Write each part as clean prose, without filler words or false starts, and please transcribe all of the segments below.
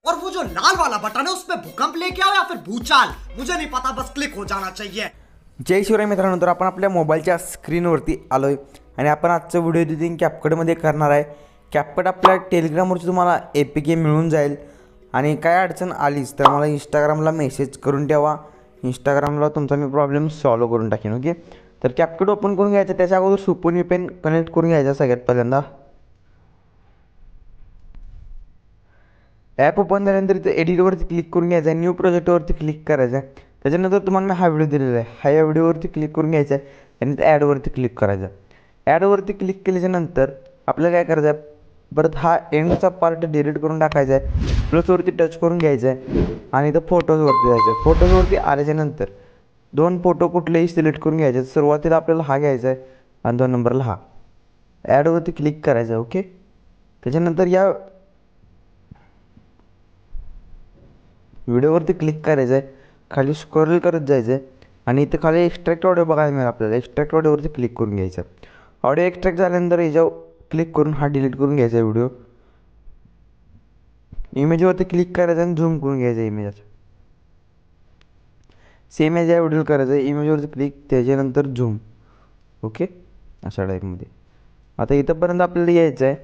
और वो जो लाल वाला बटन है उसपे भूकंप लेके आओ या फिर भूचाल, मुझे नहीं पता, बस क्लिक हो जाना चाहिए। जय शिवराय मित्रांनो, तर आपण आपल्या मोबाईलच्या स्क्रीनवरती आलो आहे आणि आपण आजचं व्हिडिओ एडिटिंग कॅपकटमध्ये करणार आहे। कॅपकट आपल्या टेलिग्रामवरती तुम्हाला APK मिळून जाईल आणि काय अडचण आलीच तर मला इंस्टाग्रामला मेसेज करून ठेवा, इंस्टाग्रामला तुमचा मी प्रॉब्लेम सॉल्व करून टाकेन। ओके, तर कॅपकट ओपन करून घ्यायचं, त्याच्या अगोदर सुपून पेन कनेक्ट करून घ्यायचा। सगळ्यात पहिल्यांदा ॲप ओपन झाल्यानंतर इथं एडिटवरती क्लिक करून घ्यायचं आहे, न्यू प्रोजेक्टवरती क्लिक करायचं आहे। त्याच्यानंतर तुम्हाला मी हा व्हिडिओ दिलेला आहे, या व्हिडिओवरती क्लिक करून घ्यायचं आहे आणि ॲडवरती क्लिक करायचं आहे। ॲडवरती क्लिक केल्याच्यानंतर आपल्याला काय करायचं आहे, परत हा एंडचा पार्ट डिलीट करून टाकायचा आहे, प्लसवरती टच करून घ्यायचं आहे आणि इथं फोटोजवरती जायचं आहे। फोटोजवरती आल्याच्यानंतर दोन फोटो कुठलेही सिलेक्ट करून घ्यायचे। सुरुवातीला आपल्याला हा घ्यायचा आहे आणि 2 नंबरला हा। ॲडवरती क्लिक करायचं आहे। ओके, त्याच्यानंतर या व्हिडिओवरती क्लिक करायचं आहे, खाली स्क्रोल करत जायचं आहे आणि इथं खाली एक्स्ट्रॅक्ट ऑडिओ बघायला मिळेल आपल्याला। एक्स्ट्रॅक्ट ऑडिओवरती क्लिक करून घ्यायचं। ऑडिओ एक्स्ट्रॅक्ट झाल्यानंतर याच्यावर क्लिक करून हा डिलीट करून घ्यायचा आहे व्हिडिओ। इमेजवरती क्लिक करायचं आणि झूम करून घ्यायचं इमेज। सेम एज या व्हिडिओ करायचं आहे, इमेजवरती क्लिक, त्याच्यानंतर झूम। ओके, अशा टाईपमध्ये। आता इथंपर्यंत आपल्याला यायचं आहे।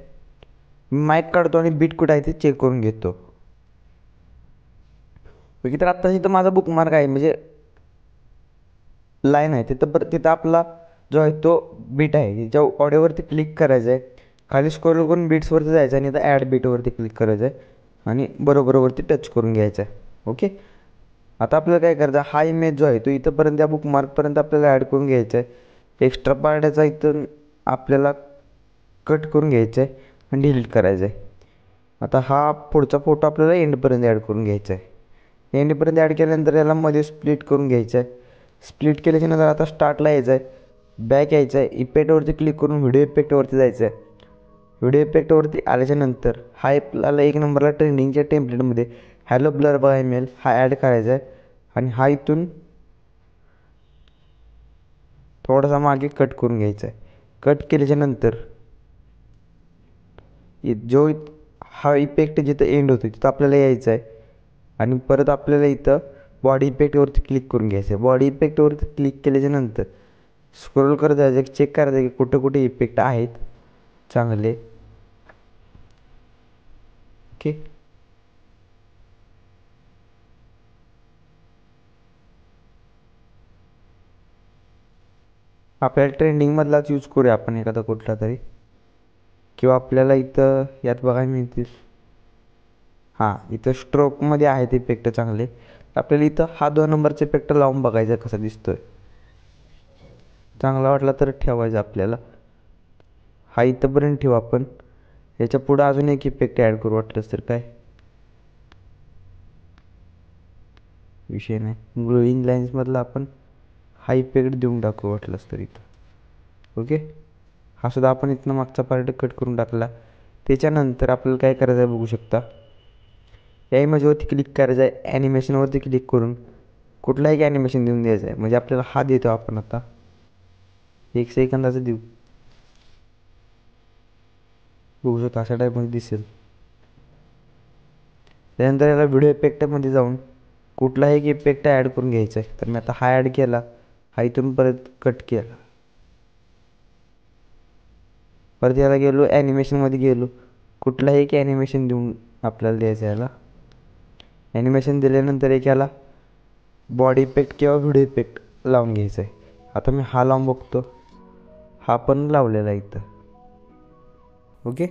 मी माईक काढतो आणि बीट कुठं आहे ते चेक करून घेतो। ओके, तर आत्ता इथं माझा बुकमार्क आहे, म्हणजे लाईन आहे तिथं आपला जो आहे तो बीट आहे। त्याच्या ऑडिओवरती क्लिक करायचं आहे, खाली स्क्रोल करून बीट्सवरती जायचं आणि इथं ॲड बीटवरती क्लिक करायचं आहे आणि बरोबरवरती टच करून घ्यायचं आहे। ओके, आता आपल्याला काय करायचं, हा इमेज जो आहे तो इथंपर्यंत या बुकमार्कपर्यंत आपल्याला ॲड करून घ्यायचा आहे। एक्स्ट्रा पार्ट याचा इथं आपल्याला कट करून घ्यायचं आहे आणि डिलीट करायचं आहे। आता हा पुढचा फोटो आपल्याला एंडपर्यंत ॲड करून घ्यायचा आहे। एंडपर्यंत ॲड केल्यानंतर याला मध्ये स्प्लिट करून घ्यायचं आहे। स्प्लिट केल्याच्यानंतर आता स्टार्टला यायचं आहे, बॅक यायचं आहे, इफेक्टवरती क्लिक करून व्हिडिओ इफेक्टवरती जायचं आहे। व्हिडिओ इफेक्टवरती आल्याच्यानंतर हा आपल्याला 1 नंबरला ट्रेंडिंगच्या टेम्पलेटमध्ये हॅलो ब्लर बघायला मिळेल, हा ॲड करायचा आहे आणि हा इथून थोडासा मागे कट करून घ्यायचा आहे। कट केल्याच्यानंतर जो हा इफेक्ट जिथं एंड होतो तिथं आपल्याला यायचं आहे आणि परत आपल्याला इथं बॉडी इफेक्टवरती क्लिक करून घ्यायचं आहे। बॉडी इफेक्टवरती क्लिक केल्याच्यानंतर स्क्रोल करत जायचं, चेक करायचं की कुठं कुठे इफेक्ट आहेत चांगले। ओके, आपल्याला ट्रेंडिंगमधलाच यूज करूया आपण एखादा कुठला तरी, किंवा आपल्याला इथं यात बघायला मिळतील, हां इथं स्ट्रोकमध्ये आहेत इफेक्ट चांगले। आपल्याला इथं हा 2 नंबरचा इफेक्ट लावून बघायचा कसा दिसतोय, चांगला वाटला तर ठेवायचा आपल्याला। हा इथंपर्यंत ठेवू आपण, याच्या पुढं अजून एक इफेक्ट ॲड करू वाटलंच तर, काय विषय नाही। ग्लोईंग लाईन्समधला आपण हा इफेक्ट देऊन टाकू वाटलंच तर इथं। ओके, हा सुद्धा आपण इथनं मागचा पार्ट कट करून टाकला। त्याच्यानंतर आपल्याला काय करायचं आहे बघू शकता, या इमेजवरती क्लिक करायचं आहे, ॲनिमेशनवरती क्लिक करून कुठलाही एक ॲनिमेशन देऊन द्यायचं आहे। म्हणजे आपल्याला हा देतो आपण आता 1 सेकंदाचं देऊ, बघू शकता अशा टाईपमध्ये दिसेल। त्यानंतर याला व्हिडिओ इफेक्टमध्ये जाऊन कुठलाही एक इफेक्ट ॲड करून घ्यायचा आहे। तर मी आता हा ॲड केला, हा इथून परत कट केला, परत याला गेलो, ॲनिमेशनमध्ये गेलो, कुठलाही एक ॲनिमेशन देऊन आपल्याला द्यायचं आहे। याला ॲनिमेशन दिल्यानंतर एक याला बॉडी इफेक्ट किंवा व्हिडिओ इफेक्ट लावून घ्यायचं आहे। आता मी हा लावून बघतो, हा पण लावलेला आहे इथं। ओके,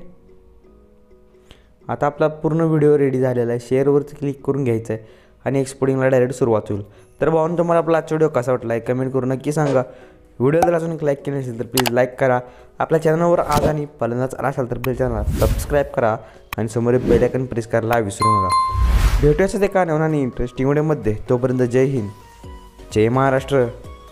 आता आपला पूर्ण व्हिडिओ रेडी झालेला आहे। शेअरवरती क्लिक करून घ्यायचं आहे आणि एक्सपोर्टिंगला डायरेक्ट सुरुवात होईल। तर भावांनो, तुम्हाला आपला आजचा व्हिडिओ कसा वाटला आहे कमेंट करून नक्की सांगा। व्हिडिओ जर अजून लाईक केले नसेल तर प्लीज लाईक करा। आपल्या चॅनलवर आज आणि पहिल्यांदाच आला असाल तर प्लीज चॅनलला सबस्क्राईब करा आणि समोर बेल आयकॉन प्रेस करायला विसरू नका। भेटूया एका नवीन आणि इंटरेस्टिंग व्हिडिओमध्ये, तोपर्यंत जय हिंद, जय महाराष्ट्र।